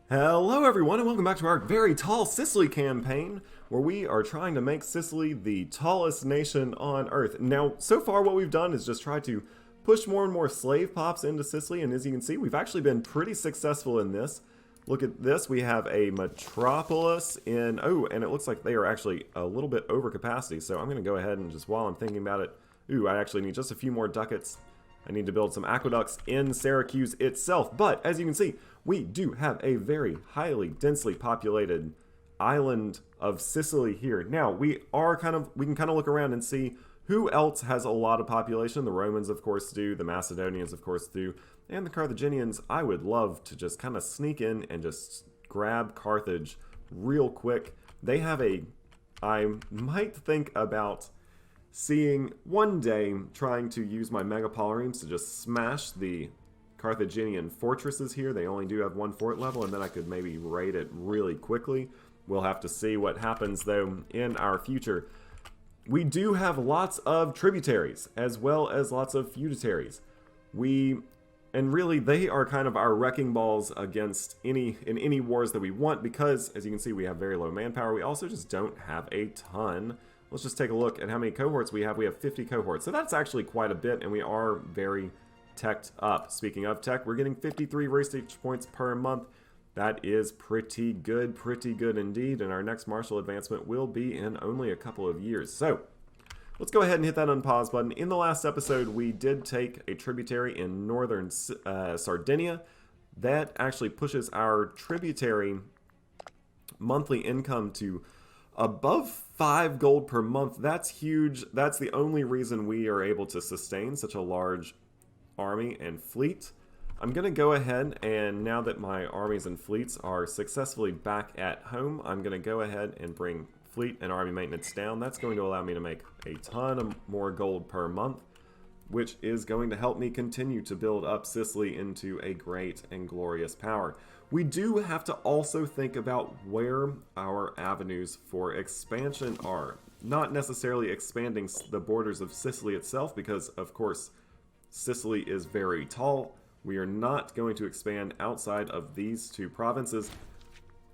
Hello everyone and welcome back to our very tall Sicily campaign, where we are trying to make Sicily the tallest nation on Earth. Now, so far what we've done is just try to push more and more slave pops into Sicily, and as you can see, we've actually been pretty successful in this. Look at this, we have a metropolis in, oh, and it looks like they are actually a little bit over capacity, so I'm going to go ahead and just while I'm thinking about it, ooh, I actually need just a few more ducats. I need to build some aqueducts in Syracuse itself, but as you can see, we do have a very highly densely populated island of Sicily here. Now, we can kind of look around and see who else has a lot of population. The Romans, of course, do. The Macedonians, of course, do. And the Carthaginians. I would love to just kind of sneak in and just grab Carthage real quick. They have I might think about seeing one day trying to use my megapolyremes to just smash the Carthaginian fortresses here. They only do have one fort level, and then I could maybe raid it really quickly. We'll have to see what happens, though, in our future. We do have lots of tributaries, as well as lots of feudataries. And really, they are kind of our wrecking balls against in any wars that we want, because, as you can see, we have very low manpower. We also just don't have a ton. Let's just take a look at how many cohorts we have. We have 50 cohorts, so that's actually quite a bit, and we are very teched up. Speaking of tech, we're getting 53 research points per month. That is pretty good indeed, and our next martial advancement will be in only a couple of years. So, let's go ahead and hit that unpause button. In the last episode, we did take a tributary in northern Sardinia. That actually pushes our tributary monthly income to above 5 gold per month. That's huge. That's the only reason we are able to sustain such a large army and fleet. I'm going to go ahead, and now that my armies and fleets are successfully back at home, I'm going to go ahead and bring fleet and army maintenance down. That's going to allow me to make a ton of more gold per month, which is going to help me continue to build up Sicily into a great and glorious power. We do have to also think about where our avenues for expansion are. Not necessarily expanding the borders of Sicily itself, because, of course, Sicily is very tall. We are not going to expand outside of these two provinces.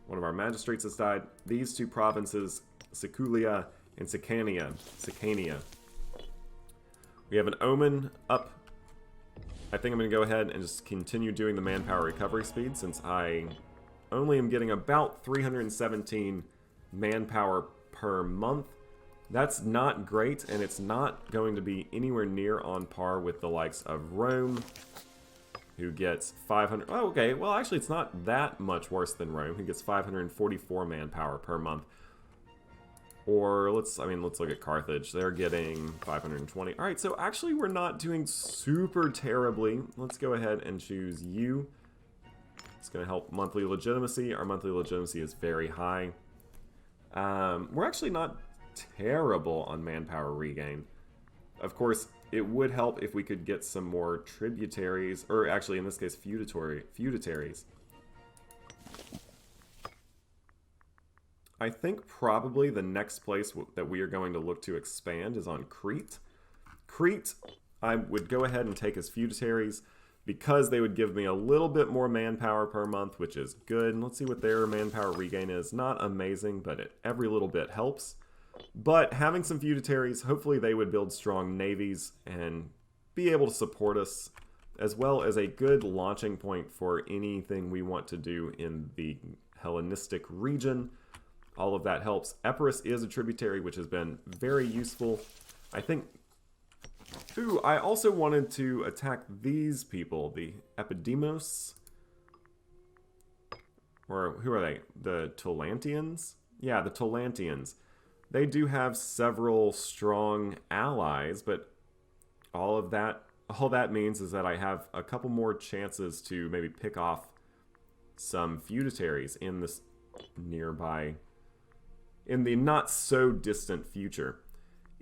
One of our magistrates has died. These two provinces, Siculia and Sicania. We have an omen up. I think I'm going to go ahead and just continue doing the manpower recovery speed, since I only am getting about 317 manpower per month. That's not great, and it's not going to be anywhere near on par with the likes of Rome, who gets 500. Oh, okay. Well, actually, it's not that much worse than Rome, who gets 544 manpower per month. Or let's look at Carthage. They're getting 520. All right, so actually, we're not doing super terribly. Let's go ahead and choose you. It's going to help monthly legitimacy. Our monthly legitimacy is very high. We're actually not terrible on manpower regain. Of course, it would help if we could get some more tributaries, or actually in this case feudataries. I think probably the next place that we are going to look to expand is on Crete. Crete, I would go ahead and take as feudataries, because they would give me a little bit more manpower per month, which is good. And let's see what their manpower regain is. Not amazing, but every little bit helps. But having some feudataries, hopefully they would build strong navies and be able to support us, as well as a good launching point for anything we want to do in the Hellenistic region. All of that helps. Epirus is a tributary, which has been very useful. I think... Ooh, I also wanted to attack these people, the Epidemos. Or who are they? The Tolantians? Yeah, the Tolantians. They do have several strong allies, but all that means is that I have a couple more chances to maybe pick off some feudataries in this nearby, in the not so distant future.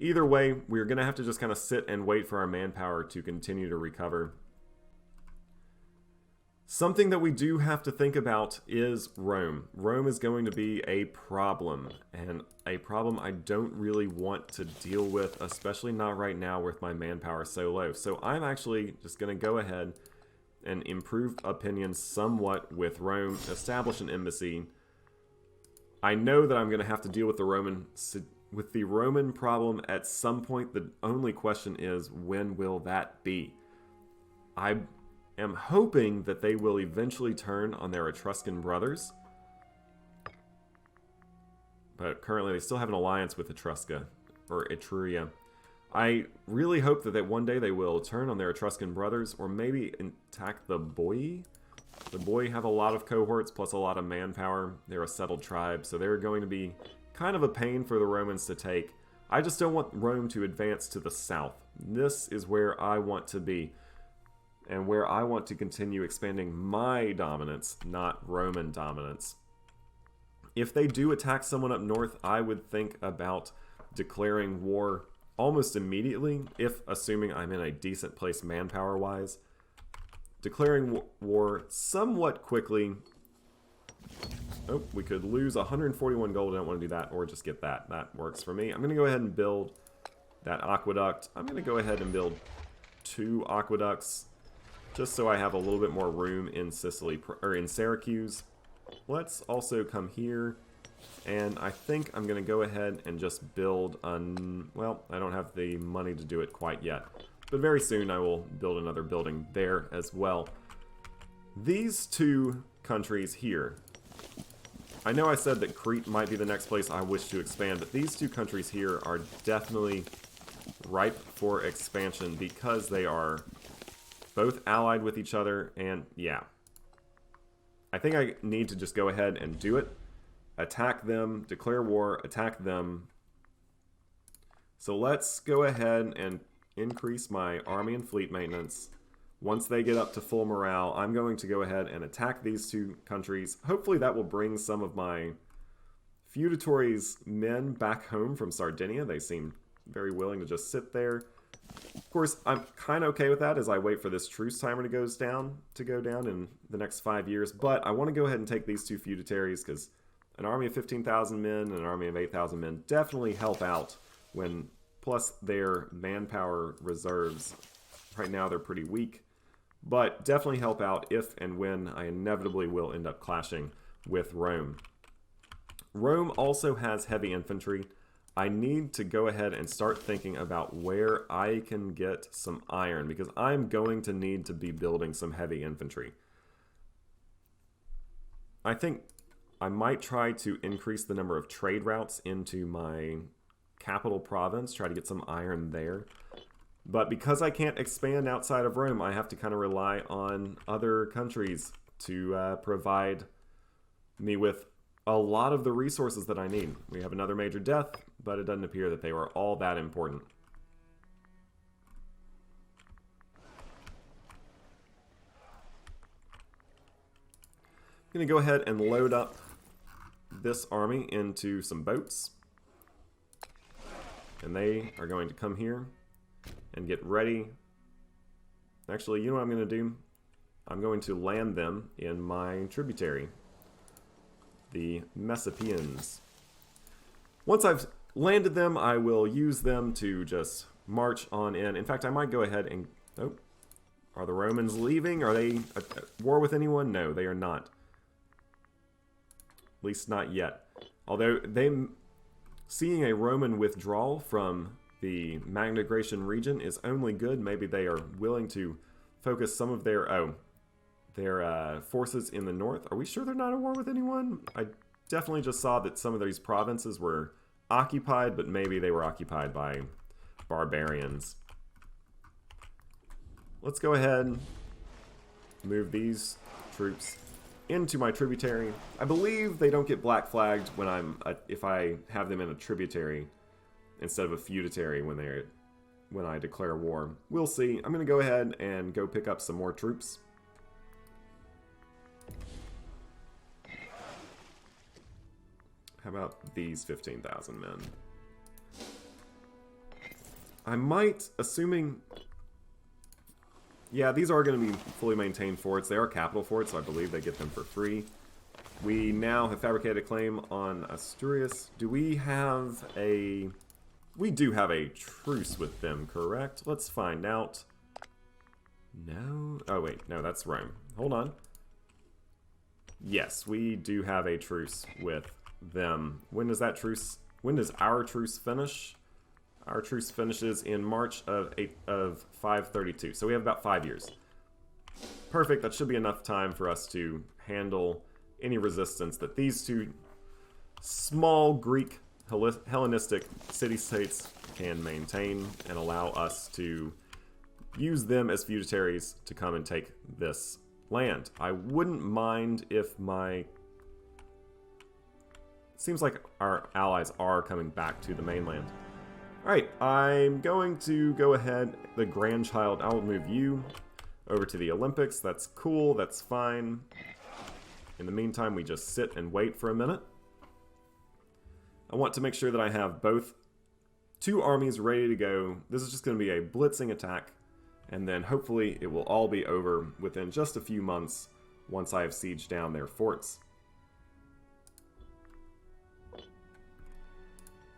Either way, we're going to have to just kind of sit and wait for our manpower to continue to recover. Something that we do have to think about is Rome. Rome is going to be a problem, and a problem I don't really want to deal with, especially not right now with my manpower so low. So I'm actually just going to go ahead an improved opinion somewhat with Rome, establish an embassy. I know that I'm going to have to deal with the Roman problem at some point. The only question is, when will that be? I am hoping that they will eventually turn on their Etruscan brothers. But currently they still have an alliance with Etrusca, or Etruria. I really hope that one day they will turn on their Etruscan brothers, or maybe attack the Boii. The Boii have a lot of cohorts, plus a lot of manpower. They're a settled tribe, so they're going to be kind of a pain for the Romans to take. I just don't want Rome to advance to the south. This is where I want to be, and where I want to continue expanding my dominance, not Roman dominance. If they do attack someone up north, I would think about declaring war almost immediately, if assuming I'm in a decent place manpower-wise. Declaring war somewhat quickly. Oh, we could lose 141 gold. I don't want to do that, or just get that. That works for me. I'm going to go ahead and build that aqueduct. I'm going to go ahead and build 2 aqueducts, just so I have a little bit more room in Sicily, or in Syracuse. Let's also come here, and I think I'm going to go ahead and just build well, I don't have the money to do it quite yet, but very soon I will build another building there as well. These 2 countries here, I know I said that Crete might be the next place I wish to expand, but these 2 countries here are definitely ripe for expansion because they are both allied with each other, and yeah. I think I need to just go ahead and do it. Attack them, declare war, attack them. So let's go ahead and increase my army and fleet maintenance. Once they get up to full morale, I'm going to go ahead and attack these 2 countries. Hopefully that will bring some of my feudatory's men back home from Sardinia. They seem very willing to just sit there. Of course, I'm kind of okay with that as I wait for this truce timer to go down in the next 5 years. But I want to go ahead and take these 2 feudatories because an army of 15,000 men and an army of 8,000 men definitely help out when, plus their manpower reserves. Right now they're pretty weak, but definitely help out if and when I inevitably will end up clashing with Rome. Rome also has heavy infantry. I need to go ahead and start thinking about where I can get some iron, because I'm going to need to be building some heavy infantry. I think I might try to increase the number of trade routes into my capital province, try to get some iron there. But because I can't expand outside of Rome, I have to kind of rely on other countries to provide me with a lot of the resources that I need. We have another major death, but it doesn't appear that they were all that important. I'm going to go ahead and load up this army into some boats. And they are going to come here and get ready. Actually, you know what I'm going to do? I'm going to land them in my tributary, the Messapians. Once I've landed them, I will use them to just march on in. In fact, I might go ahead and... Oh, are the Romans leaving? Are they at war with anyone? No, they are not. At least not yet. Although seeing a Roman withdrawal from the Magna Graecian region is only good. Maybe they are willing to focus some of their forces in the north. Are we sure they're not at war with anyone? I definitely just saw that some of these provinces were occupied, but maybe they were occupied by barbarians. Let's go ahead and move these troops into my tributary. I believe they don't get black flagged when if I have them in a tributary instead of a feudatory when I declare war. We'll see. I'm going to go ahead and go pick up some more troops. How about these 15,000 men? I might, assuming... Yeah, these are going to be fully maintained forts. They are capital forts, so I believe they get them for free. We now have fabricated a claim on Asturias. Do we have a... We do have a truce with them, correct? Let's find out. No. Oh, wait. No, that's Rome. Hold on. Yes, we do have a truce with them. When does that truce... When does our truce finish? Our truce finishes in March of 532. So we have about 5 years. Perfect. That should be enough time for us to handle any resistance that these two small Greek Hellenistic city-states can maintain and allow us to use them as feudatories to come and take this land. I wouldn't mind if my... Seems like our allies are coming back to the mainland. Alright, I'm going to go ahead, the grandchild, I'll move you over to the Olympics. That's cool, that's fine. In the meantime, we just sit and wait for a minute. I want to make sure that I have both two armies ready to go. This is just going to be a blitzing attack, and then hopefully it will all be over within just a few months once I have sieged down their forts.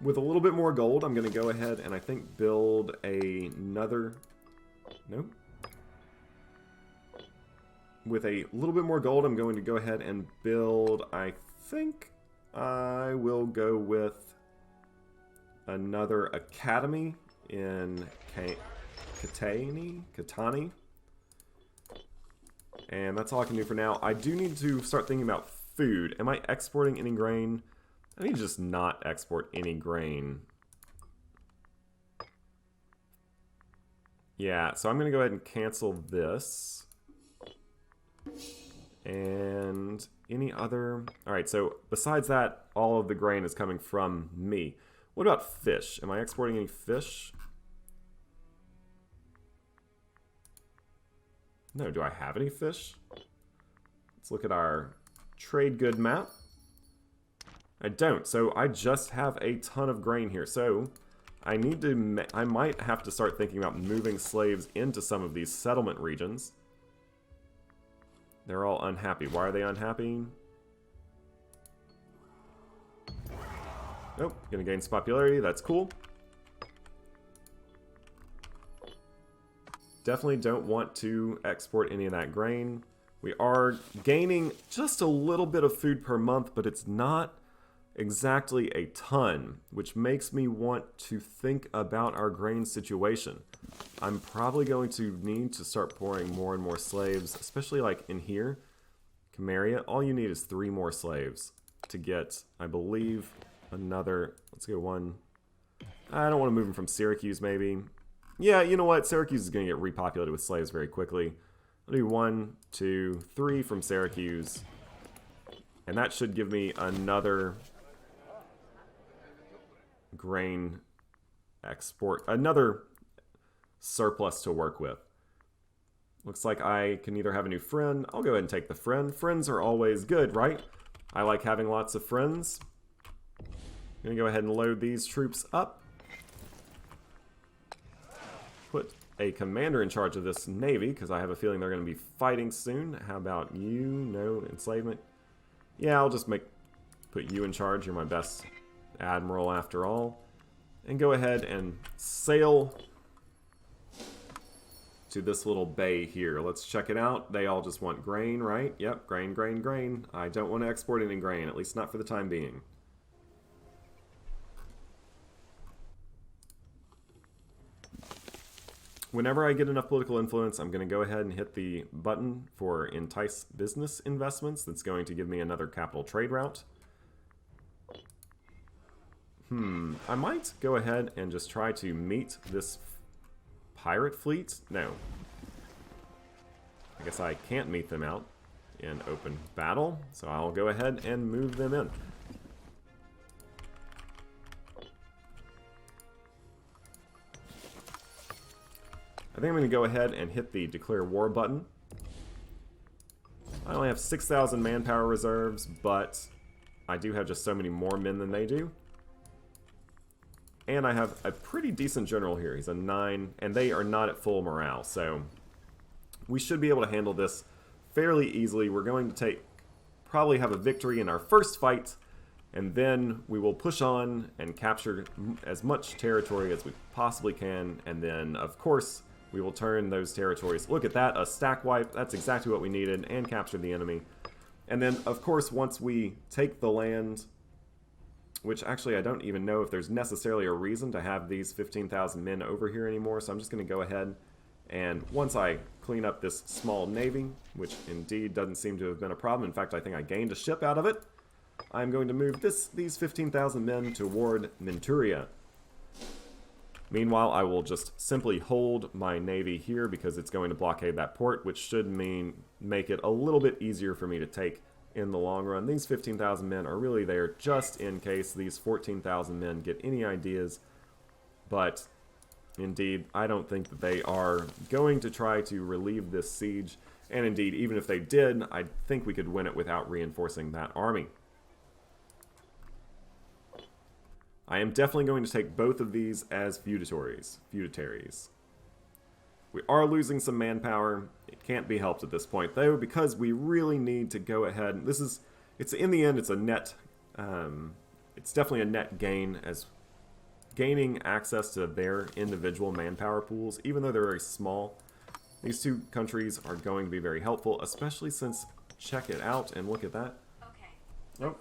With a little bit more gold, I'm going to go ahead and I think build another... Nope. With a little bit more gold, I'm going to go ahead and build, I think I will go with another academy in Catani. And that's all I can do for now. I do need to start thinking about food. Am I exporting any grain? I need to just not export any grain. Yeah, so I'm going to go ahead and cancel this. And any other... Alright, so besides that, all of the grain is coming from me. What about fish? Am I exporting any fish? No, do I have any fish? Let's look at our trade good map. I don't, so I just have a ton of grain here. So I need to... I might have to start thinking about moving slaves into some of these settlement regions. They're all unhappy. Why are they unhappy? Nope, gonna gain some popularity. That's cool. Definitely don't want to export any of that grain. We are gaining just a little bit of food per month, but it's not exactly a ton, which makes me want to think about our grain situation. I'm probably going to need to start pouring more and more slaves, especially like in here, Camarilla. All you need is 3 more slaves to get, I believe, another... Let's go one. I don't want to move them from Syracuse, maybe. Yeah, you know what? Syracuse is going to get repopulated with slaves very quickly. I'll do 1, 2, 3 from Syracuse. And that should give me another grain export, another surplus to work with. Looks like I can either have a new friend. I'll go ahead and take the friend. Friends are always good, right? I like having lots of friends. I'm going to go ahead and load these troops up. Put a commander in charge of this navy, because I have a feeling they're going to be fighting soon. How about you? No enslavement. Yeah, I'll just put you in charge. You're my best admiral after all. And go ahead and sail to this little bay here. Let's check it out. They all just want grain, right? Yep, grain, grain, grain. I don't want to export any grain, at least not for the time being. Whenever I get enough political influence, I'm going to go ahead and hit the button for Entice Business Investments. That's going to give me another capital trade route. I might go ahead and just try to meet this pirate fleet. No. I guess I can't meet them out in open battle, so I'll go ahead and move them in. I think I'm going to go ahead and hit the declare war button. I only have 6,000 manpower reserves, but I do have just so many more men than they do. And I have a pretty decent general here. He's a 9, and they are not at full morale, so we should be able to handle this fairly easily. We're going to probably have a victory in our first fight, and then we will push on and capture as much territory as we possibly can, and then, of course, We will turn those territories. Look at that, a stack wipe. That's exactly what we needed, and capture the enemy. And then, of course, once we take the land, which actually I don't even know if there's necessarily a reason to have these 15,000 men over here anymore, so I'm just going to go ahead and once I clean up this small navy, which indeed doesn't seem to have been a problem, in fact I think I gained a ship out of it, I'm going to move these 15,000 men toward Manchuria. Meanwhile, I will just simply hold my navy here because it's going to blockade that port, which should make it a little bit easier for me to take in the long run. These 15,000 men are really there just in case these 14,000 men get any ideas, but indeed, I don't think that they are going to try to relieve this siege, and indeed, even if they did, I think we could win it without reinforcing that army. I am definitely going to take both of these as feudatories. We are losing some manpower. It can't be helped at this point, though, because we really need to go ahead. It's in the end, it's a net. It's definitely a net gain as gaining access to their individual manpower pools, even though they're very small. These two countries are going to be very helpful, especially since, check it out and look at that. Okay. Oh.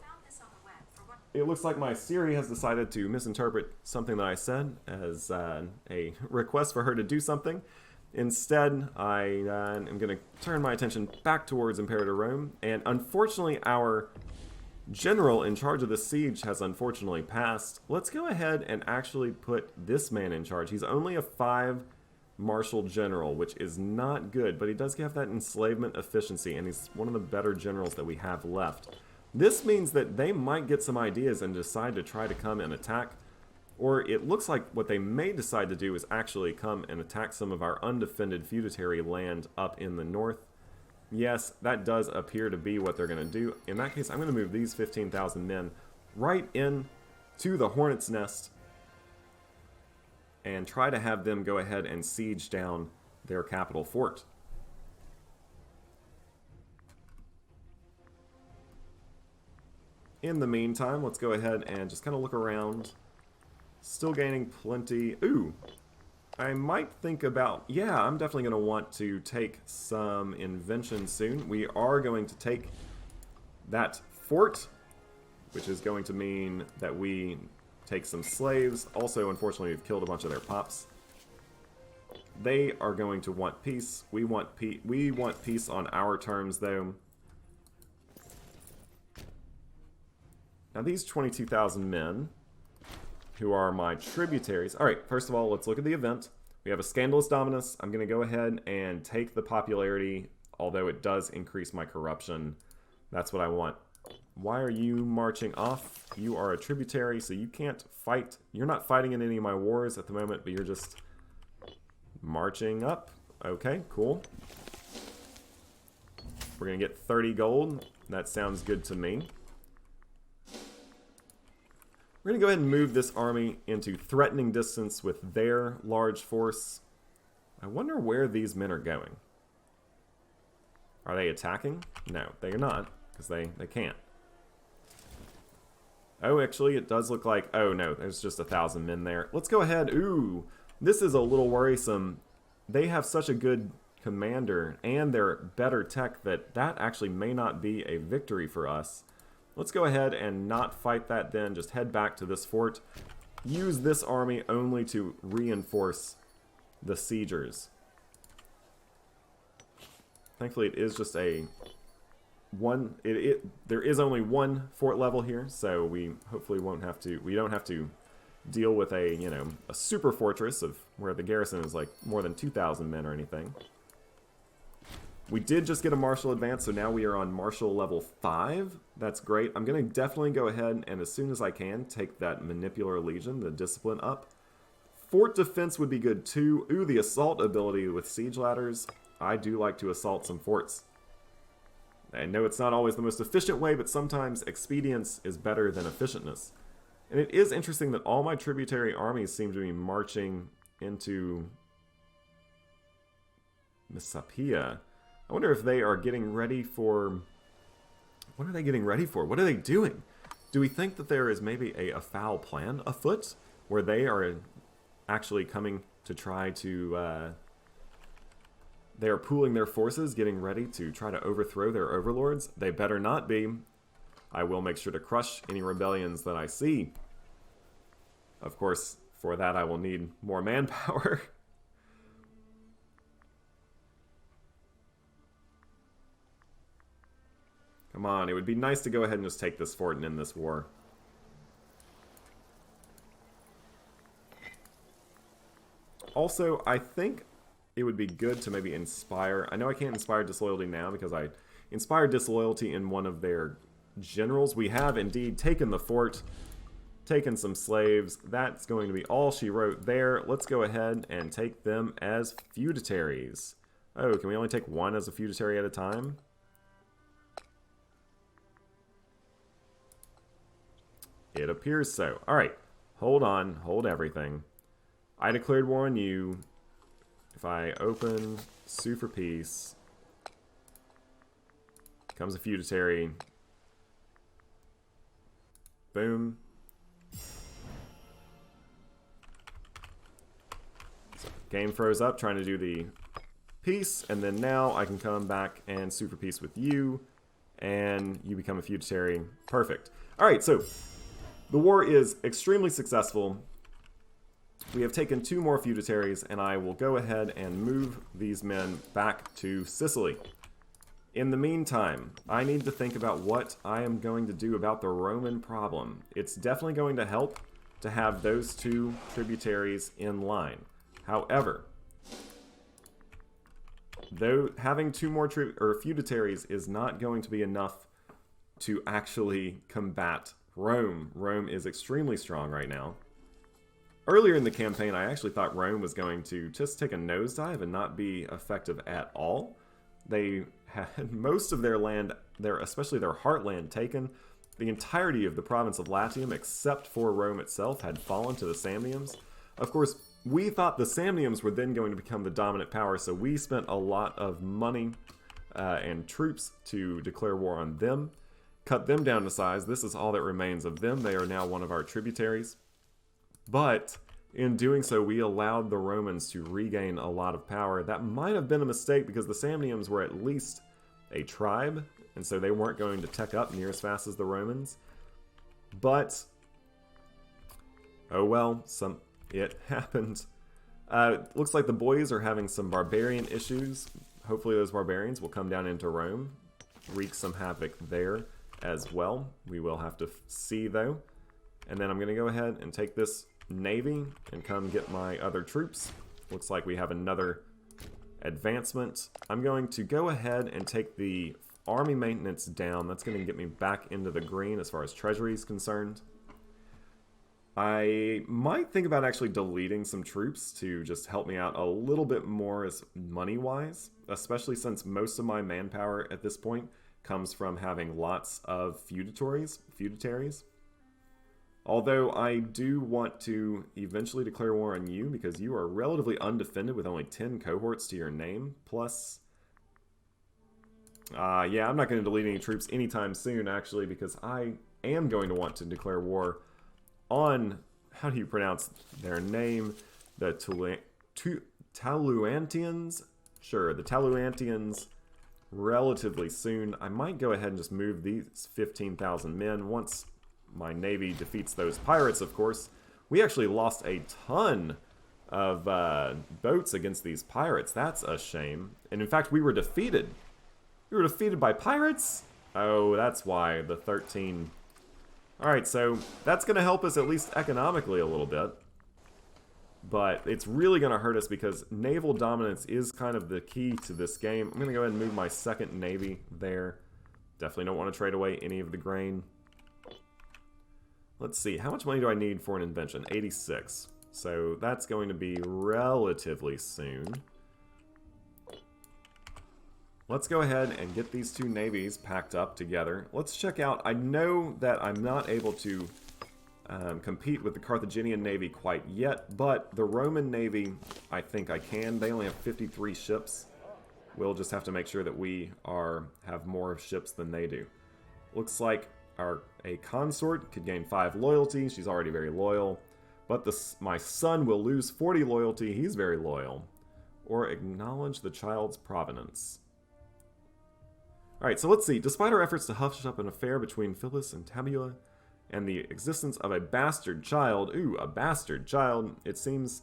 It looks like my Siri has decided to misinterpret something that I said as a request for her to do something. Instead, I am going to turn my attention back towards Imperator Rome, and unfortunately our general in charge of the siege has unfortunately passed. Let's go ahead and actually put this man in charge. He's only a 5 marshal general, which is not good, but he does have that enslavement efficiency, and he's one of the better generals that we have left. This means that they might get some ideas and decide to try to come and attack, or it looks like what they may decide to do is actually come and attack some of our undefended feudatory land up in the north. Yes, that does appear to be what they're going to do. In that case, I'm going to move these 15,000 men right in to the Hornet's Nest and try to have them go ahead and siege down their capital fort. In the meantime, let's go ahead and just kind of look around. Still gaining plenty. Ooh, I might think about, yeah, I'm definitely going to want to take some invention soon. We are going to take that fort, which is going to mean that we take some slaves. Also, unfortunately, we've killed a bunch of their pops. They are going to want peace. We want peace on our terms, though. Now, these 22,000 men, who are my tributaries. Alright, first of all, let's look at the event. We have a Scandalous Dominus. I'm going to go ahead and take the popularity, although it does increase my corruption. That's what I want. Why are you marching off? You are a tributary, so you can't fight. You're not fighting in any of my wars at the moment, but you're just marching up. Okay, cool. We're going to get 30 gold. That sounds good to me. We're going to go ahead and move this army into threatening distance with their large force. I wonder where these men are going. Are they attacking? No, they are not, because they can't. Oh, actually, it does look like... Oh, no, there's just 1,000 men there. Let's go ahead. Ooh, this is a little worrisome. They have such a good commander, and they're better tech that actually may not be a victory for us. Let's go ahead and not fight that then. Just head back to this fort. Use this army only to reinforce the siegers. Thankfully, it is just a one. There is only one fort level here, so we hopefully won't have to. We don't have to deal with a a super fortress of where the garrison is like more than 2,000 men or anything. We did just get a martial advance, so now we are on martial level 5. That's great. I'm going to definitely go ahead and, as soon as I can, take that Manipular Legion, the discipline up. Fort defense would be good too. Ooh, the assault ability with siege ladders. I do like to assault some forts. I know it's not always the most efficient way, but sometimes expedience is better than efficientness. And it is interesting that all my tributary armies seem to be marching into Messapia. I wonder if they are getting ready for... What are they getting ready for? What are they doing? Do we think that there is maybe a foul plan afoot? Where they are actually coming to try to They are pooling their forces, getting ready to try to overthrow their overlords. They better not be. I will make sure to crush any rebellions that I see. Of course, for that I will need more manpower. Come on, it would be nice to go ahead and just take this fort and end this war. Also, I think it would be good to maybe inspire... I know I can't inspire disloyalty now because I inspired disloyalty in one of their generals. We have indeed taken the fort, taken some slaves. That's going to be all she wrote there. Let's go ahead and take them as feudataries. Oh, can we only take one as a feudatory at a time? It appears so. Alright, hold on, hold everything. I declared war on you. If I open sue for peace, becomes a feudatory. Boom. So game froze up trying to do the peace, and then now I can come back and sue for peace with you, and you become a feudatory. Perfect. Alright, so the war is extremely successful. We have taken 2 more feudataries, and I will go ahead and move these men back to Sicily. In the meantime, I need to think about what I am going to do about the Roman problem. It's definitely going to help to have those 2 tributaries in line. However, though having 2 more feudataries is not going to be enough to actually combat Rome. Rome is extremely strong right now. Earlier in the campaign, I actually thought Rome was going to just take a nosedive and not be effective at all. They had most of their land, especially their heartland, taken. The entirety of the province of Latium, except for Rome itself, had fallen to the Samniums. Of course, we thought the Samniums were then going to become the dominant power, so we spent a lot of money and troops to declare war on them. Cut them down to size. This is all that remains of them. They are now one of our tributaries. But in doing so, we allowed the Romans to regain a lot of power. That might have been a mistake because the Samniums were at least a tribe, and so they weren't going to tech up near as fast as the Romans. But, oh well, it happened. Looks like the boys are having some barbarian issues. Hopefully those barbarians will come down into Rome, wreak some havoc there as well. We will have to see, though. And then I'm going to go ahead and take this navy and come get my other troops. Looks like we have another advancement. I'm going to go ahead and take the army maintenance down. That's going to get me back into the green as far as treasury is concerned. I might think about actually deleting some troops to just help me out a little bit more as money-wise, especially since most of my manpower at this point comes from having lots of feudataries. Although I do want to eventually declare war on you because you are relatively undefended with only 10 cohorts to your name. Plus, yeah, I'm not going to delete any troops anytime soon, actually, because I am going to want to declare war on, how do you pronounce their name? The Taluantians? Sure, the Taluantians relatively soon. I might go ahead and just move these 15,000 men once my navy defeats those pirates, of course. We actually lost a ton of boats against these pirates. That's a shame. And in fact, we were defeated. We were defeated by pirates? Oh, that's why, the 13. Alright, so that's going to help us at least economically a little bit. But it's really going to hurt us because naval dominance is kind of the key to this game. I'm going to go ahead and move my second navy there. Definitely don't want to trade away any of the grain. Let's see, how much money do I need for an invention? 86. So that's going to be relatively soon. Let's go ahead and get these 2 navies packed up together. Let's check out, I know that I'm not able to compete with the Carthaginian Navy quite yet, but the Roman Navy, I think I can. They only have 53 ships. We'll just have to make sure that we have more ships than they do. Looks like a consort could gain 5 loyalty. She's already very loyal. But my son will lose 40 loyalty. He's very loyal. or acknowledge the child's provenance. Alright, so let's see. Despite our efforts to hush up an affair between Phyllis and Tabula and the existence of a bastard child, a bastard child, it seems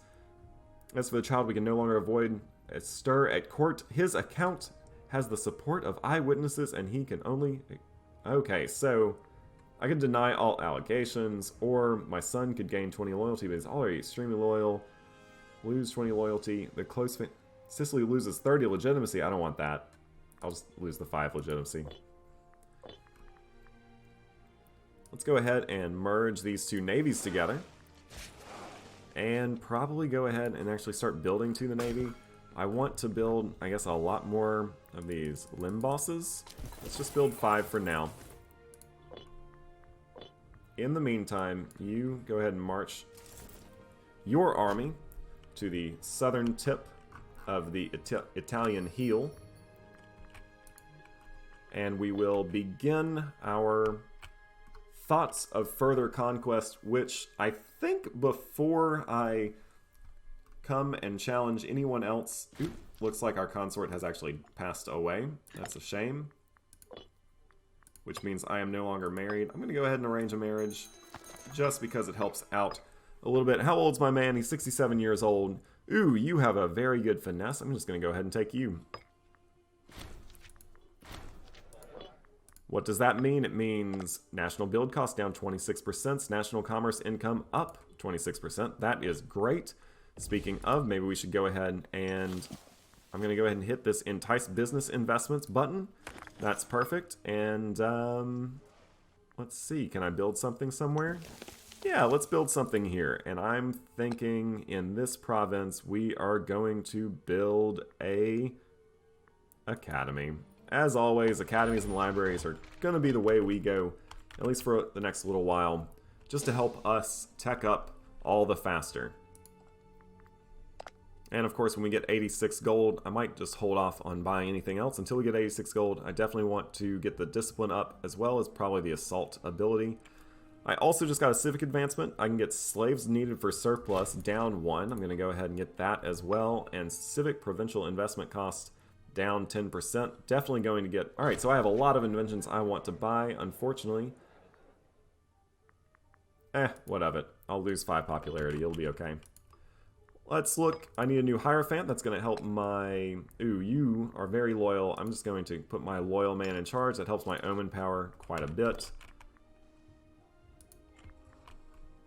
as for the child we can no longer avoid a stir at court. His account has the support of eyewitnesses and he can only... Okay, so I can deny all allegations, or my son could gain 20 loyalty, but he's already extremely loyal. Lose 20 loyalty. The close... Sicily loses 30 legitimacy. I don't want that. I'll just lose the 5 legitimacy. Let's go ahead and merge these two navies together. And probably go ahead and actually start building to the navy. I want to build, I guess, a lot more of these limb bosses. Let's just build 5 for now. In the meantime, you go ahead and march your army to the southern tip of the Italian heel. And we will begin our thoughts of further conquest, which I think before I come and challenge anyone else... Oop, looks like our consort has actually passed away. That's a shame. Which means I am no longer married. I'm going to go ahead and arrange a marriage just because it helps out a little bit. How old's my man? He's 67 years old. Ooh, you have a very good finesse. I'm just going to go ahead and take you. What does that mean? It means national build cost down 26%, national commerce income up 26%. That is great. Speaking of, maybe we should go ahead and... I'm going to go ahead and hit this Entice Business Investments button. That's perfect. And, let's see. Can I build something somewhere? Yeah, let's build something here. And I'm thinking in this province, we are going to build a academy. As always, academies and libraries are going to be the way we go, at least for the next little while, just to help us tech up all the faster. And of course, when we get 86 gold, I might just hold off on buying anything else until we get 86 gold. I definitely want to get the discipline up, as well as probably the assault ability. I also just got a civic advancement. I can get slaves needed for surplus down 1. I'm going to go ahead and get that as well. And civic provincial investment cost down 10%. Definitely going to get... Alright, so I have a lot of inventions I want to buy. Unfortunately, what of it. I'll lose 5 popularity. It'll be okay. Let's look. I need a new Hierophant. That's going to help my... Ooh, you are very loyal. I'm just going to put my loyal man in charge. That helps my Omen power quite a bit.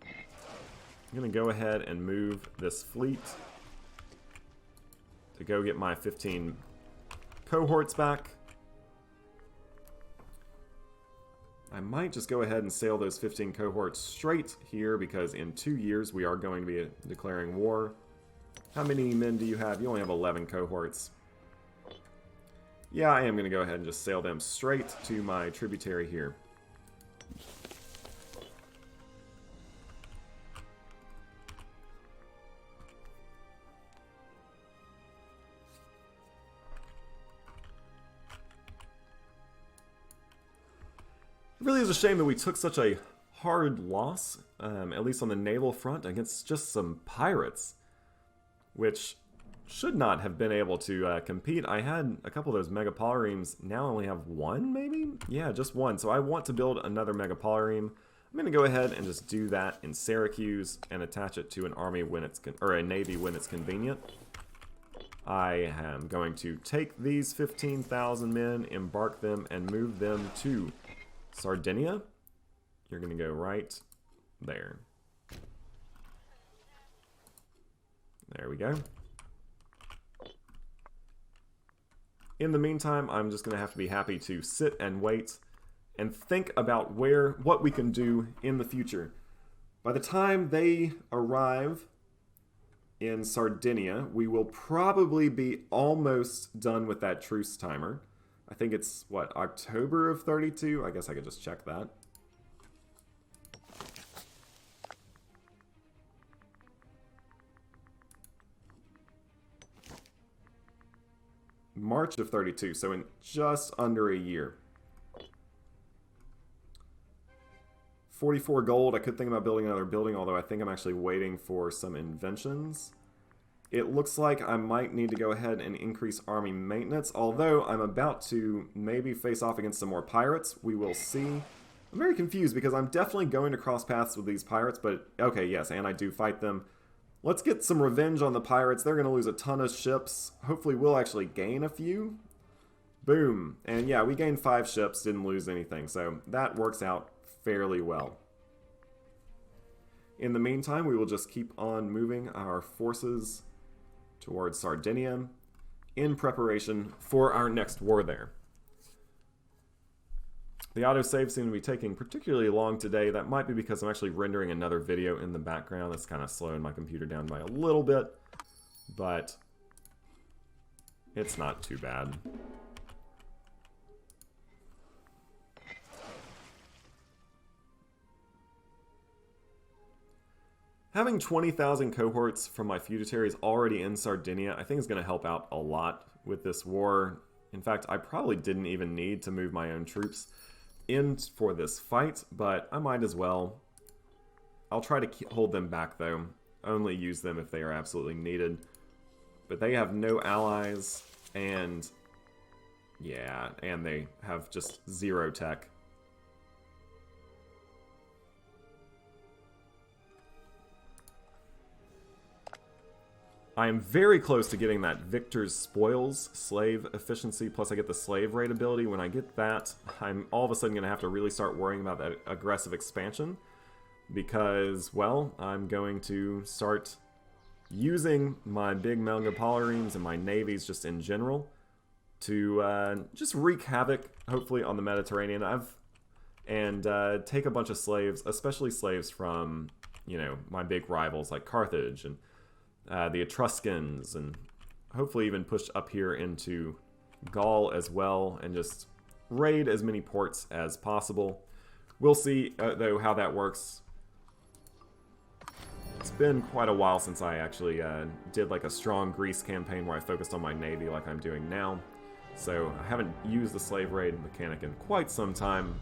I'm going to go ahead and move this fleet to go get my 15 cohorts back. I might just go ahead and sail those 15 cohorts straight here, because in 2 years we are going to be declaring war. How many men do you have? You only have 11 cohorts. Yeah, I am going to go ahead and just sail them straight to my tributary here. It really is a shame that we took such a hard loss, at least on the naval front, against just some pirates, which should not have been able to compete. I had a couple of those megapolyremes. Now I only have 1, maybe? Yeah, just 1. So I want to build another megapolyreem. I'm going to go ahead and just do that in Syracuse and attach it to an army when it's or a navy when it's convenient. I am going to take these 15,000 men, embark them, and move them to Sardinia. You're going to go right there. There we go. In the meantime, I'm just going to have to be happy to sit and wait and think about what we can do in the future. By the time they arrive in Sardinia, we will probably be almost done with that truce timer. I think it's, what, October of 32? I guess I could just check that. March of 32, so in just under a year. 44 gold. I could think about building another building, although I think I'm actually waiting for some inventions. it looks like I might need to go ahead and increase army maintenance, although I'm about to maybe face off against some more pirates. We will see. I'm very confused because I'm definitely going to cross paths with these pirates, but okay, yes, and I do fight them. Let's get some revenge on the pirates. They're going to lose a ton of ships. Hopefully we'll actually gain a few. Boom. And yeah, we gained 5 ships, didn't lose anything, so that works out fairly well. In the meantime, we will just keep on moving our forces towards Sardinia in preparation for our next war there. The autosave seems to be taking particularly long today. That might be because I'm actually rendering another video in the background. That's kind of slowing my computer down by a little bit, but it's not too bad. Having 20,000 cohorts from my feudatories already in Sardinia, I think is going to help out a lot with this war. In fact, I probably didn't even need to move my own troops in for this fight, but I might as well. I'll try to hold them back, though. Only use them if they are absolutely needed. But they have no allies, and yeah, and they have just 0 tech. I am very close to getting that Victor's Spoils slave efficiency, plus I get the slave rate ability. When I get that, I'm all of a sudden going to have to really start worrying about that aggressive expansion. Because, well, I'm going to start using my big megapolaremes and my navies just in general to just wreak havoc, hopefully, on the Mediterranean. And take a bunch of slaves, especially slaves from, you know, my big rivals like Carthage and the Etruscans, and hopefully even push up here into Gaul as well, and just raid as many ports as possible. We'll see, though, how that works. It's been quite a while since I actually did like a strong Greece campaign where I focused on my navy like I'm doing now. So I haven't used the slave raid mechanic in quite some time,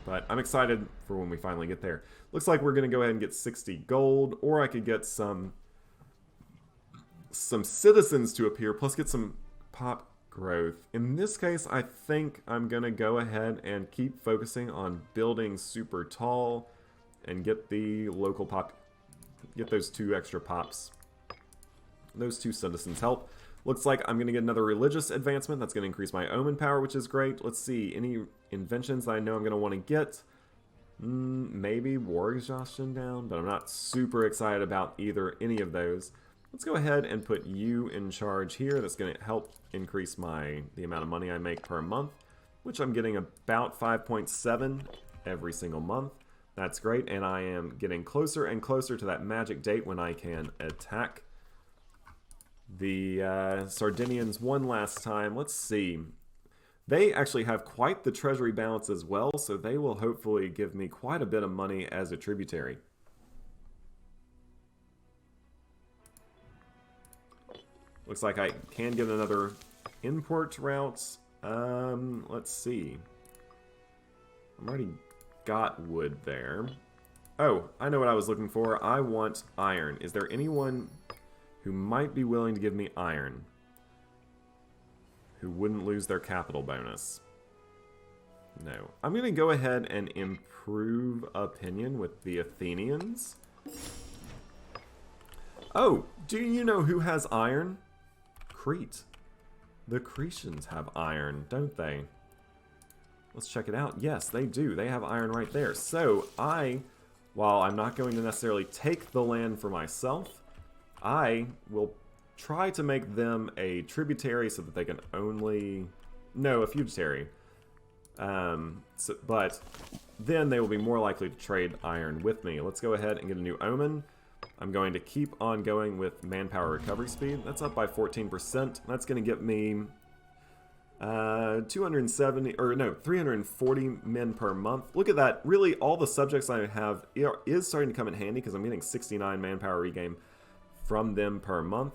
but I'm excited for when we finally get there. Looks like we're going to go ahead and get 60 gold, or I could get some citizens to appear, plus get some pop growth. In this case, I think I'm going to go ahead and keep focusing on building super tall and get the local pop, get those 2 extra pops. Those 2 citizens help. Looks like I'm going to get another religious advancement. That's going to increase my omen power, which is great. Let's see, any inventions that I know I'm going to want to get. Maybe war exhaustion down, but I'm not super excited about any of those. Let's go ahead and put you in charge here. That's going to help increase the amount of money I make per month, which I'm getting about 5.7 every single month. That's great, and I am getting closer and closer to that magic date when I can attack the Sardinians one last time. Let's see. They actually have quite the treasury balance as well, so they will hopefully give me quite a bit of money as a tributary. Looks like I can get another import route. Let's see. I've already got wood there. Oh, I know what I was looking for. I want iron. Is there anyone who might be willing to give me iron? Who wouldn't lose their capital bonus? No. I'm going to go ahead and improve opinion with the Athenians. Oh, do you know who has iron? Crete. The Cretians have iron, don't they? Let's check it out. Yes, they do. They have iron right there. So, while I'm not going to necessarily take the land for myself, I will try to make them a tributary so that they can only... No, a feudatory. But then they will be more likely to trade iron with me. Let's go ahead and get a new omen. I'm going to keep on going with manpower recovery speed. That's up by 14%. That's going to get me 340 men per month. Look at that. Really, all the subjects I have is starting to come in handy because I'm getting 69 manpower regain from them per month.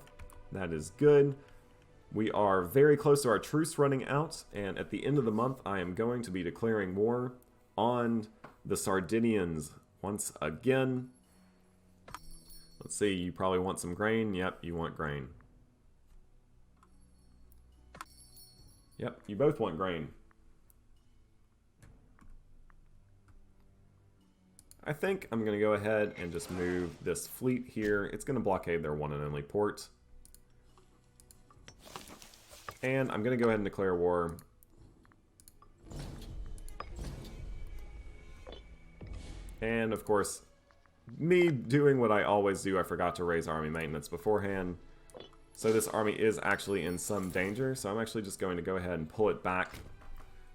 That is good. We are very close to our truce running out, and at the end of the month, I am going to be declaring war on the Sardinians once again. Let's see, you probably want some grain. Yep, you want grain. Yep, you both want grain. I think I'm going to go ahead and just move this fleet here. It's going to blockade their one and only port. And I'm going to go ahead and declare war. And of course, me doing what I always do, I forgot to raise army maintenance beforehand. So this army is actually in some danger, so I'm actually just going to go ahead and pull it back.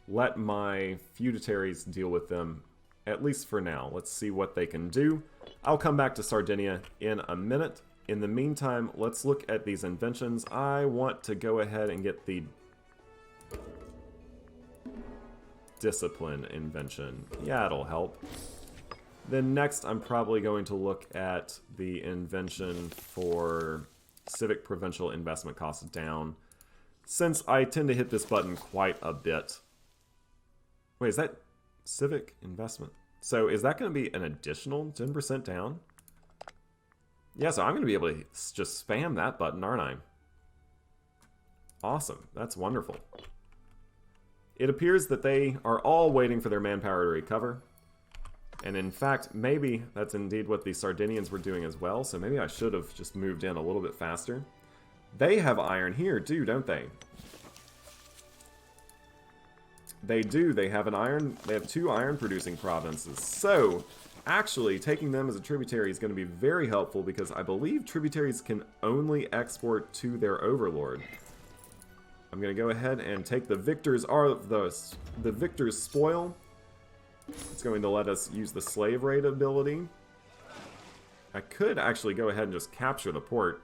Let my feudatories deal with them, at least for now. Let's see what they can do. I'll come back to Sardinia in a minute. In the meantime, let's look at these inventions. I want to go ahead and get the discipline invention. Yeah, it'll help. Then next, I'm probably going to look at the invention for civic provincial investment costs down, since I tend to hit this button quite a bit. Wait, is that civic investment? So is that going to be an additional 10% down? Yeah, so I'm going to be able to just spam that button, aren't I? Awesome. That's wonderful. It appears that they are all waiting for their manpower to recover. And in fact, maybe that's indeed what the Sardinians were doing as well, so maybe I should have just moved in a little bit faster. They have iron here too, don't they? They do. They have an iron. They have 2 iron-producing provinces. So, actually, taking them as a tributary is going to be very helpful because I believe tributaries can only export to their overlord. I'm going to go ahead and take the victor's spoil. It's going to let us use the slave raid ability. I could actually go ahead and just capture the port.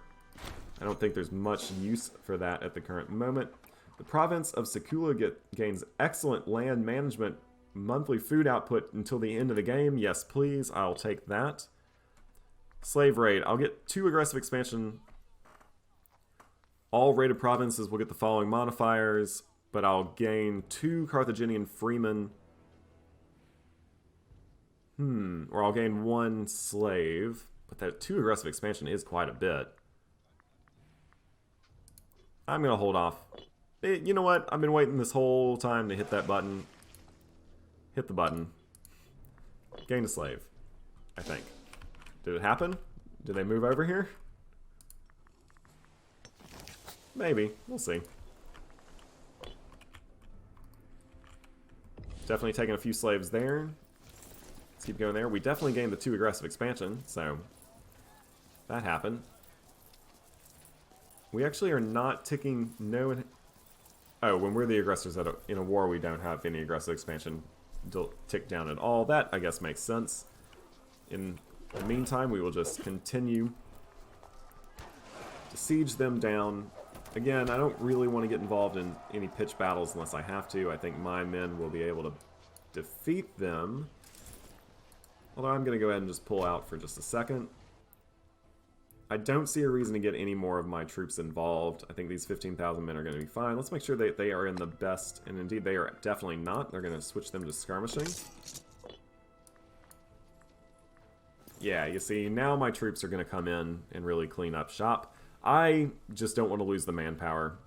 I don't think there's much use for that at the current moment. The province of Sicily gains excellent land management, monthly food output until the end of the game. Yes, please. I'll take that. Slave raid. I'll get 2 aggressive expansion. All raided provinces will get the following modifiers, but I'll gain 2 Carthaginian freemen. Or I'll gain 1 slave. But that 2 aggressive expansion is quite a bit. I'm going to hold off. You know what? I've been waiting this whole time to hit that button. Hit the button. Gain a slave, I think. Did it happen? Did they move over here? Maybe. We'll see. Definitely taking a few slaves there. Let's keep going there. We definitely gained the 2 aggressive expansion, so that happened. We actually are not ticking no... Oh, when we're the aggressors in a war, we don't have any aggressive expansion tick down at all. That, I guess, makes sense. In the meantime, we will just continue to siege them down. Again, I don't really want to get involved in any pitch battles unless I have to. I think my men will be able to defeat them. Although I'm going to go ahead and just pull out for just a second. I don't see a reason to get any more of my troops involved. I think these 15,000 men are going to be fine. Let's make sure that they are in the best, and indeed they are definitely not. They're going to switch them to skirmishing. Yeah, you see, now my troops are going to come in and really clean up shop. I just don't want to lose the manpower.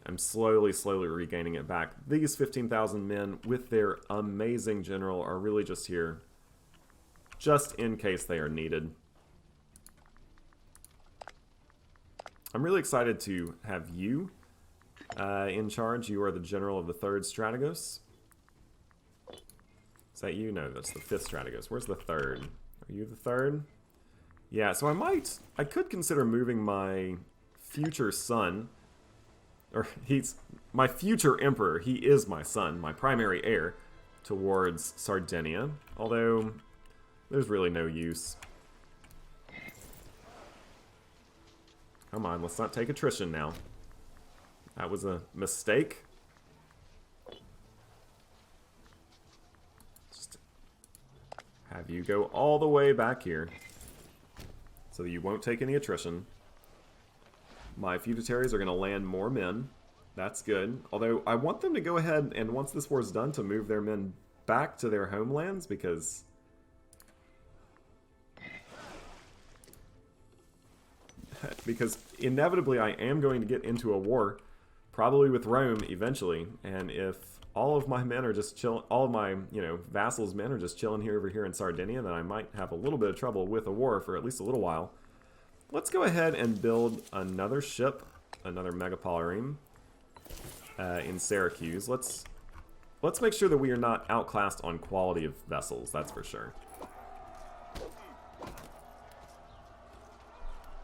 I'm slowly regaining it back. These 15,000 men with their amazing general are really just here just in case they are needed. I'm really excited to have you in charge. You are the general of the 3rd Strategos. Is that you? No, that's the 5th Strategos. Where's the 3rd? Are you the 3rd? Yeah, so I could consider moving my future son, or he's my future emperor. He is my son, my primary heir, towards Sardinia. Although, there's really no use. Come on, let's not take attrition now. That was a mistake. Just have you go all the way back here so that you won't take any attrition. My feudatories are going to land more men. That's good. Although, I want them to go ahead and, once this war is done, to move their men back to their homelands, because because inevitably I am going to get into a war, probably with Rome eventually, and if all of my men are just chilling, all of my, vassals' men are just chilling here over here in Sardinia, then I might have a little bit of trouble with a war for at least a little while. Let's go ahead and build another ship, another megapolireme, in Syracuse. Let's make sure that we are not outclassed on quality of vessels, that's for sure.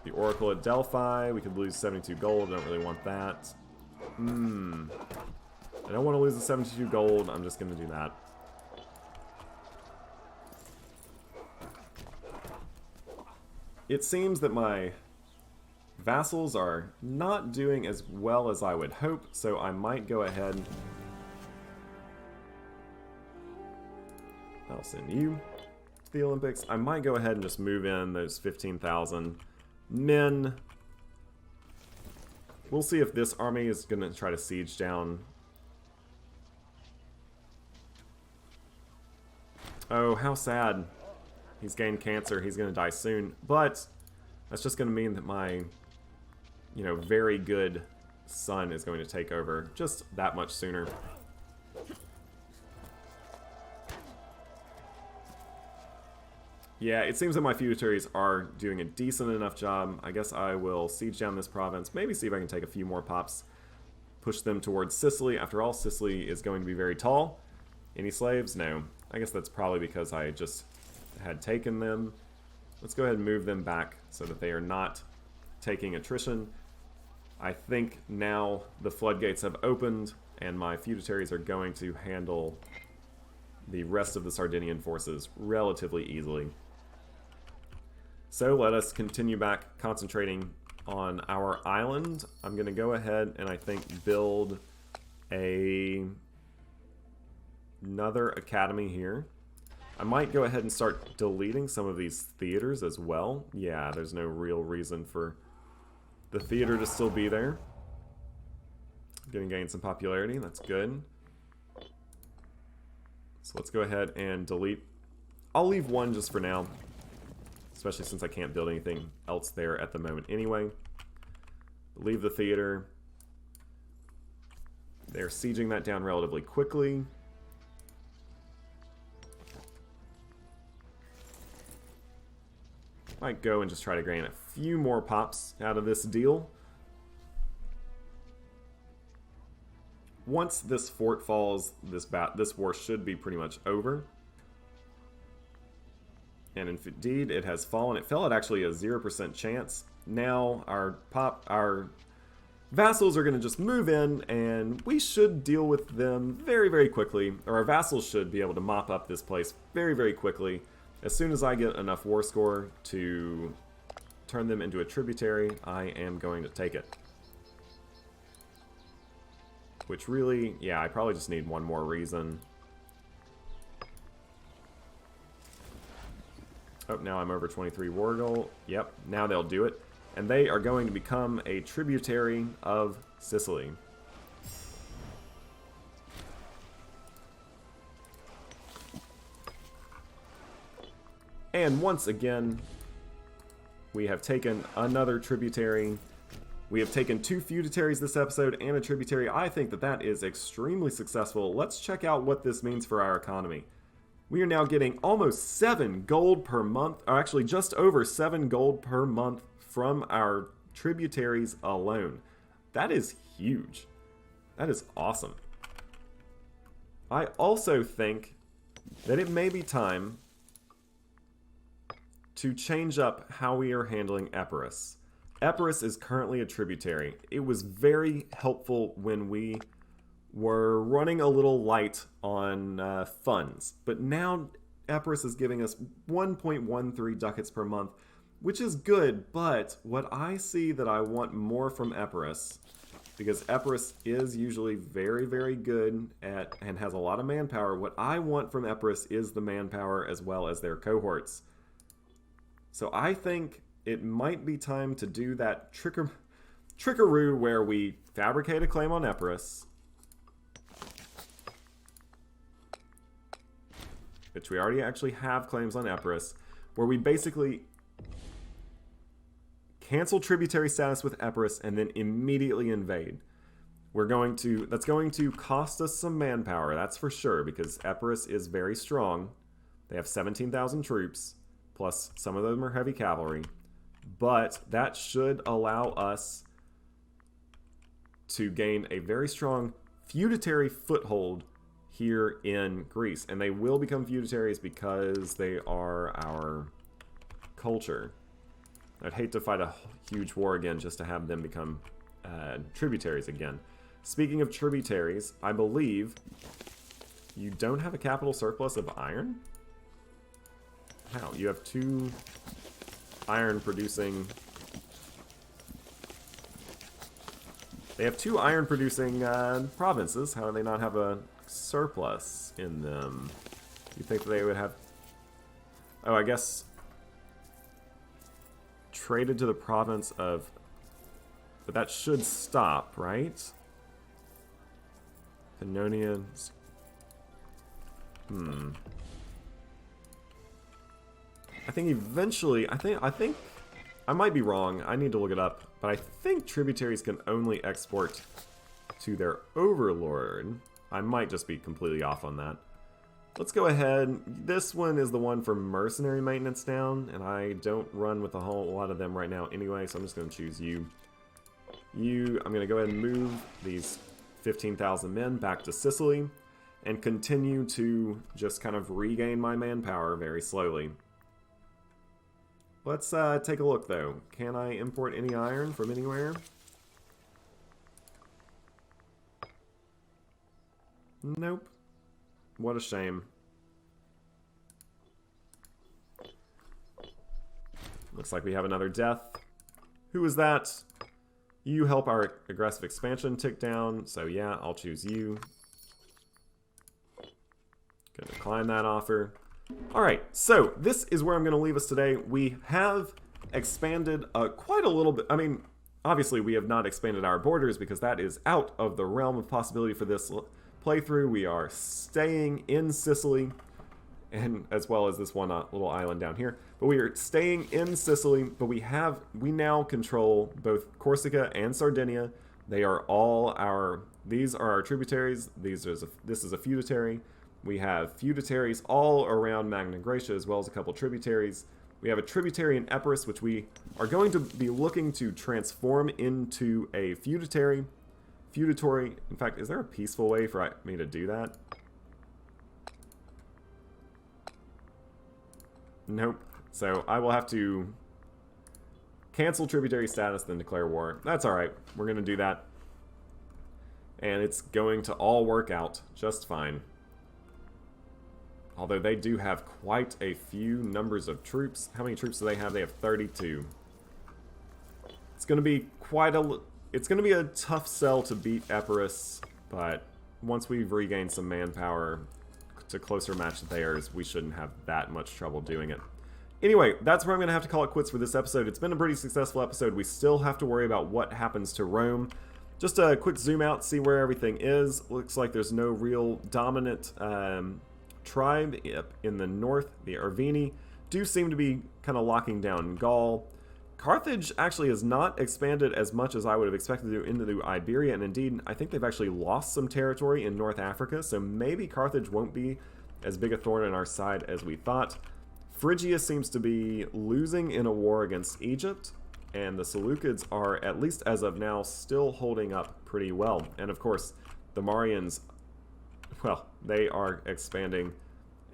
The Oracle at Delphi, we could lose 72 gold, don't really want that. I don't want to lose the 72 gold, I'm just going to do that. It seems that my vassals are not doing as well as I would hope, so I might go ahead. I'll send you to the Olympics. I might go ahead and just move in those 15,000 men. We'll see if this army is going to try to siege down. Oh, how sad. He's gained cancer. He's going to die soon. But that's just going to mean that my, very good son is going to take over just that much sooner. Yeah, it seems that my feudatories are doing a decent enough job. I guess I will siege down this province, maybe see if I can take a few more pops, push them towards Sicily. After all, Sicily is going to be very tall. Any slaves? No. I guess that's probably because I just had taken them. Let's go ahead and move them back so that they are not taking attrition. I think now the floodgates have opened and my feudatories are going to handle the rest of the Sardinian forces relatively easily. So let us continue back concentrating on our island. I'm going to go ahead and I think build another academy here. I might go ahead and start deleting some of these theaters as well. Yeah, there's no real reason for the theater to still be there. Gonna gain some popularity, that's good. So let's go ahead and delete. I'll leave one just for now, especially since I can't build anything else there at the moment anyway. Leave the theater. They're sieging that down relatively quickly. Might go and just try to gain a few more pops out of this deal. Once this fort falls, this war should be pretty much over. And indeed, it has fallen. It fell at actually a 0% chance. Now our vassals are going to just move in, and we should deal with them very, very quickly. Or our vassals should be able to mop up this place very, very quickly. As soon as I get enough war score to turn them into a tributary, I am going to take it. Which really, yeah, I probably just need one more reason. Oh, now I'm over 23 war goal. Yep, now they'll do it. And they are going to become a tributary of Sicily. And once again, we have taken another tributary. We have taken 2 feudataries this episode and a tributary. I think that that is extremely successful. Let's check out what this means for our economy. We are now getting almost 7 gold per month, or actually just over 7 gold per month from our tributaries alone. That is huge. That is awesome. I also think that it may be time to change up how we are handling Epirus. Epirus is currently a tributary. It was very helpful when we were running a little light on funds, but now Epirus is giving us 1.13 ducats per month, which is good, but what I see that I want more from Epirus, because Epirus is usually very, very good at and has a lot of manpower, what I want from Epirus is the manpower as well as their cohorts. So I think it might be time to do that trickaroo where we fabricate a claim on Epirus, which we already actually have claims on Epirus, where we basically cancel tributary status with Epirus, and then immediately invade. That's going to cost us some manpower, that's for sure, because Epirus is very strong. They have 17,000 troops, plus some of them are heavy cavalry. But that should allow us to gain a very strong feudatory foothold here in Greece. And they will become feudataries because they are our culture. I'd hate to fight a huge war again just to have them become tributaries again. Speaking of tributaries, I believe you don't have a capital surplus of iron? How? You have 2 iron producing... They have 2 iron producing provinces. How do they not have a surplus in them? You think they would have... Oh, I guess... Traded to the province of... But that should stop, right? Pannonians. I think eventually... I think... I might be wrong. I need to look it up. But I think tributaries can only export to their overlord. I might just be completely off on that. Let's go ahead. This one is the one for mercenary maintenance down, and I don't run with a whole lot of them right now anyway, so I'm just going to choose you. I'm going to go ahead and move these 15,000 men back to Sicily and continue to just kind of regain my manpower very slowly. Let's take a look, though. Can I import any iron from anywhere? Nope. What a shame. Looks like we have another death. Who is that? You help our aggressive expansion tick down, so yeah, I'll choose you. Gonna decline that offer. Alright, so this is where I'm going to leave us today. We have expanded quite a little bit. I mean, obviously we have not expanded our borders because that is out of the realm of possibility for this playthrough. We are staying in Sicily, and as well as this one little island down here. But we are staying in Sicily, but we now control both Corsica and Sardinia. They are all these are our tributaries. This is a feudatory. We have feudataries all around Magna Graecia, as well as a couple tributaries. We have a tributary in Epirus, which we are going to be looking to transform into a feudatory. In fact, is there a peaceful way for me to do that? Nope. So I will have to cancel tributary status, then declare war. That's alright. We're going to do that. And it's going to all work out just fine. Although they do have quite a few numbers of troops. How many troops do they have? They have 32. It's going to be it's going to be a tough sell to beat Epirus, but once we've regained some manpower to closer match theirs, we shouldn't have that much trouble doing it. Anyway, that's where I'm going to have to call it quits for this episode. It's been a pretty successful episode. We still have to worry about what happens to Rome. Just a quick zoom out, see where everything is. Looks like there's no real dominant tribe in the north. The Arvini do seem to be kind of locking down Gaul. Carthage actually has not expanded as much as I would have expected to into Iberia, and indeed, I think they've actually lost some territory in North Africa, so maybe Carthage won't be as big a thorn in our side as we thought. Phrygia seems to be losing in a war against Egypt, and the Seleucids are, at least as of now, still holding up pretty well. And of course, the Marians, well, they are expanding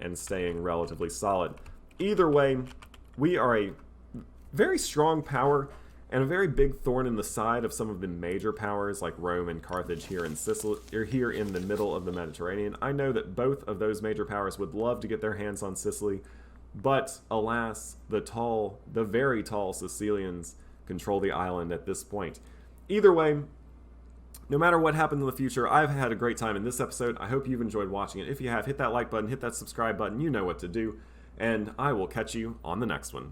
and staying relatively solid. Either way, we are a very strong power and a very big thorn in the side of some of the major powers like Rome and Carthage here in Sicily, or here in the middle of the Mediterranean. I know that both of those major powers would love to get their hands on Sicily, but alas, the very tall Sicilians control the island at this point. Either way, no matter what happens in the future, I've had a great time in this episode. I hope you've enjoyed watching it. If you have, hit that like button, hit that subscribe button, you know what to do, and I will catch you on the next one.